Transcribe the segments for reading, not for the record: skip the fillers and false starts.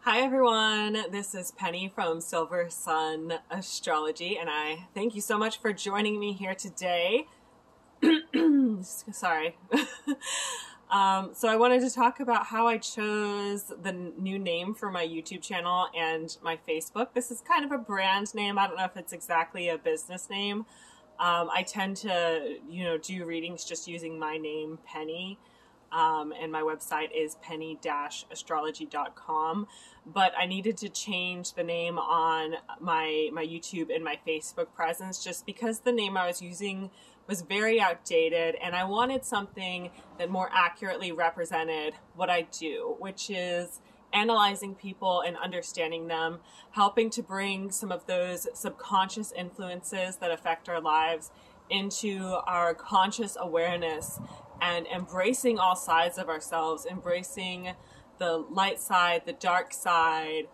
Hi everyone, this is Penny from Sun Astrology, and I thank you so much for joining me here today. Sorry. So I wanted to talk about how I chose the new name for my YouTube channel and my Facebook. This is kind of a brand name. I don't know if it's exactly a business name. I tend to, do readings just using my name, Penny. And my website is penny-astrology.com, but I needed to change the name on my YouTube and my Facebook presence just because the name I was using was very outdated, and I wanted something that more accurately represented what I do, which is analyzing people and understanding them, helping to bring some of those subconscious influences that affect our lives into our conscious awareness, and embracing all sides of ourselves, embracing the light side, the dark side,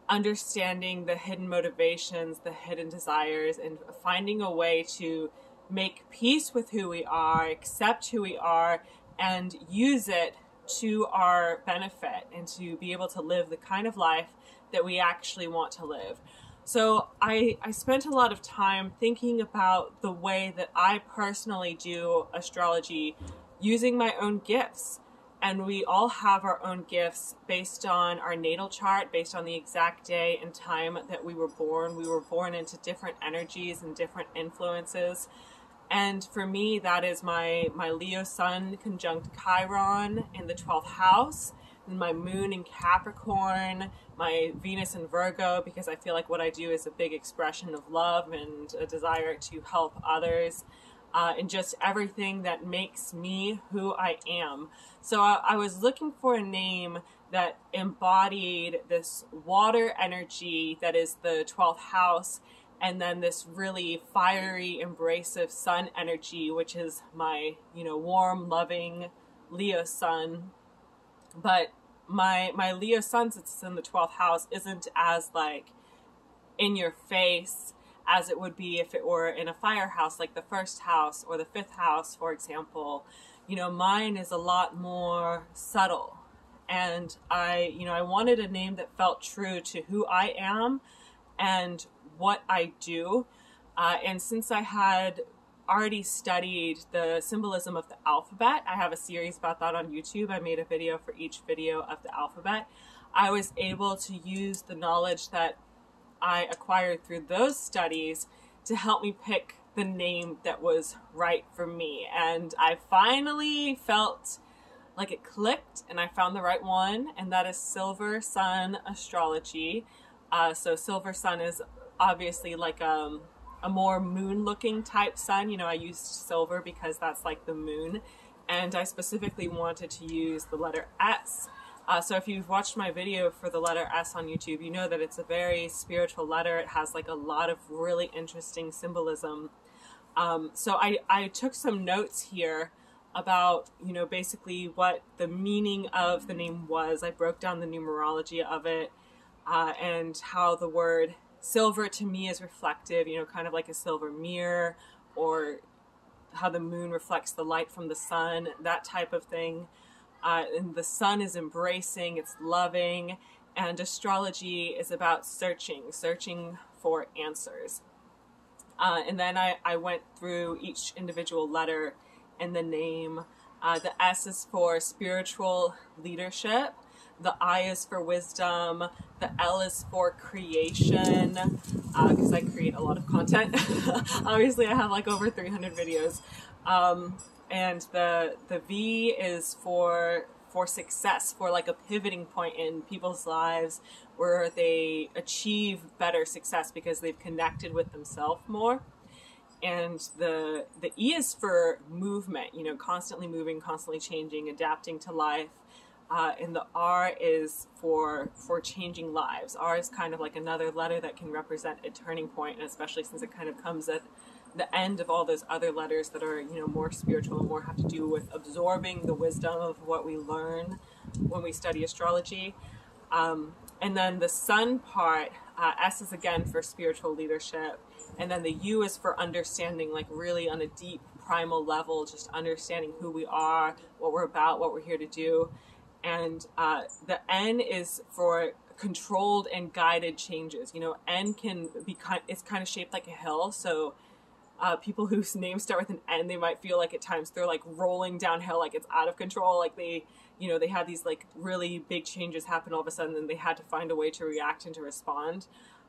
understanding the hidden motivations, the hidden desires, and finding a way to make peace with who we are, accept who we are, and use it to our benefit, and to be able to live the kind of life that we actually want to live. So I spent a lot of time thinking about the way that I personally do astrology using my own gifts. And we all have our own gifts based on our natal chart, based on the exact day and time that we were born. We were born into different energies and different influences. And for me, that is my Leo Sun conjunct Chiron in the 12th house, and my moon in Capricorn, my Venus in Virgo, because I feel like what I do is a big expression of love and a desire to help others. And just everything that makes me who I am. So I was looking for a name that embodied this water energy that is the 12th house, and then this really fiery, embracive sun energy, which is my, warm, loving Leo sun. But my Leo sun, since it's in the 12th house, isn't as in your face as it would be if it were in a fire house, like the 1st house or the 5th house, for example. Mine is a lot more subtle. And I wanted a name that felt true to who I am and what I do. And since I had already studied the symbolism of the alphabet, I have a series about that on YouTube. I made a video for each video of the alphabet. I was able to use the knowledge that I acquired through those studies to help me pick the name that was right for me. And I finally felt like it clicked, and I found the right one, and that is Sun Astrology. So Silver Sun is obviously like a more moon-looking type sun. I used silver because that's like the moon, and I specifically wanted to use the letter S. So if you've watched my video for the letter S on YouTube, you know that it's a very spiritual letter. It has a lot of really interesting symbolism. So I took some notes here about, basically what the meaning of the name was. I broke down the numerology of it, and how the word silver to me is reflective, kind of like a silver mirror, or how the moon reflects the light from the sun, that type of thing. And the sun is embracing, it's loving, and astrology is about searching for answers. And then I went through each individual letter in the name. The S is for spiritual leadership. The I is for wisdom. The L is for creation, because I create a lot of content. Obviously, I have over 300 videos. And the V is for success, for a pivoting point in people's lives where they achieve better success because they've connected with themselves more. And the E is for movement, constantly moving, constantly changing, adapting to life. And the R is for changing lives. R is kind of like another letter that can represent a turning point, and especially since it kind of comes at the end of all those other letters that are, more spiritual and more have to do with absorbing the wisdom of what we learn when we study astrology. And then the sun part, S is again for spiritual leadership. And then the U is for understanding, really on a deep primal level, just understanding who we are, what we're about, what we're here to do. And the N is for controlled and guided changes. You know, N can be it's kind of shaped like a hill. So people whose names start with an N, they might feel like at times they're like rolling downhill, like it's out of control. Like they, you know, they had these like really big changes happen all of a sudden, and they had to find a way to react and to respond.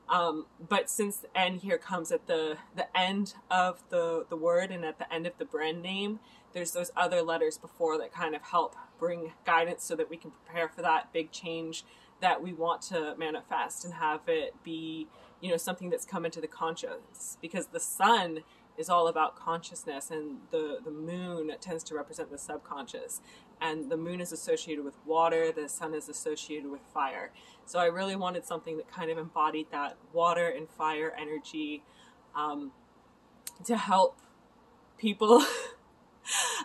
But since the N here comes at the end of the word and at the end of the brand name, there's those other letters before that kind of help bring guidance so that we can prepare for that big change that we want to manifest and have it be, you know, something that's come into the conscious, because the sun is all about consciousness, and the moon tends to represent the subconscious, and the moon is associated with water, the sun is associated with fire. So I really wanted something that kind of embodied that water and fire energy, to help people.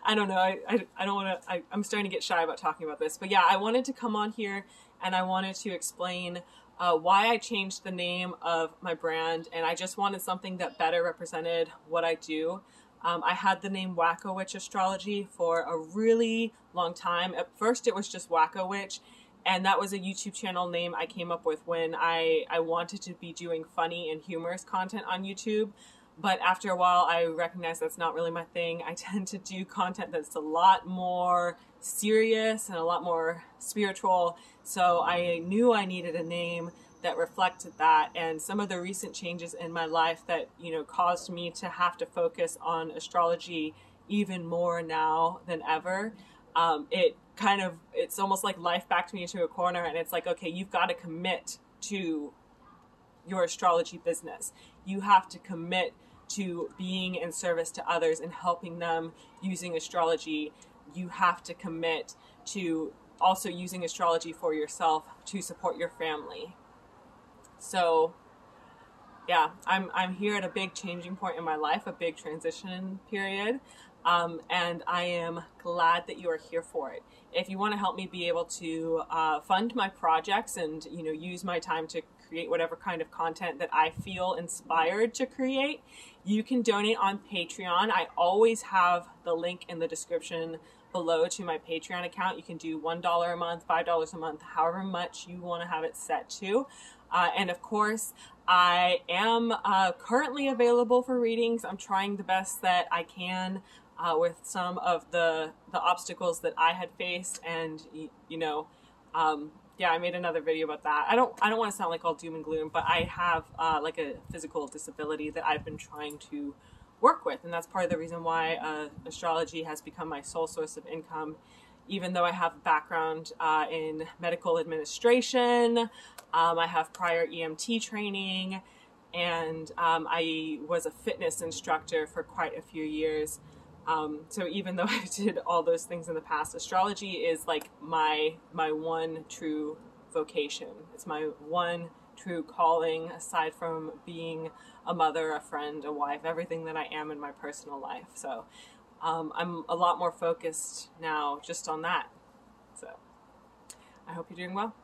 I don't know, I don't want to, I'm starting to get shy about talking about this, but yeah, I wanted to come on here and I wanted to explain why I changed the name of my brand, and I just wanted something that better represented what I do. I had the name Wacko Witch Astrology for a really long time. At first it was just Wacko Witch, and that was a YouTube channel name I came up with when I wanted to be doing funny and humorous content on YouTube. But after a while, I recognized that's not really my thing. I tend to do content that's a lot more serious and a lot more spiritual. So I knew I needed a name that reflected that. And some of the recent changes in my life that, you know, caused me to have to focus on astrology even more now than ever. It's almost like life backed me into a corner, and it's like, okay, you've got to commit to your astrology business. You have to commit to being in service to others and helping them using astrology. You have to commit to also using astrology for yourself to support your family. So yeah, I'm here at a big changing point in my life, a big transition period. And I am glad that you are here for it. If you want to help me be able to fund my projects and, you know, use my time to create whatever kind of content that I feel inspired to create, you can donate on Patreon. I always have the link in the description below to my Patreon account. You can do $1 a month, $5 a month, however much you want to have it set to. And of course, I am currently available for readings. I'm trying the best that I can with some of the obstacles that I had faced, and you know, yeah, I made another video about that. I don't want to sound like all doom and gloom, but I have like a physical disability that I've been trying to work with, and that's part of the reason why astrology has become my sole source of income. Even though I have a background in medical administration, I have prior EMT training, and I was a fitness instructor for quite a few years. So even though I did all those things in the past, astrology is like my one true vocation. It's my one true calling, aside from being a mother, a friend, a wife, everything that I am in my personal life. So I'm a lot more focused now just on that. So I hope you're doing well.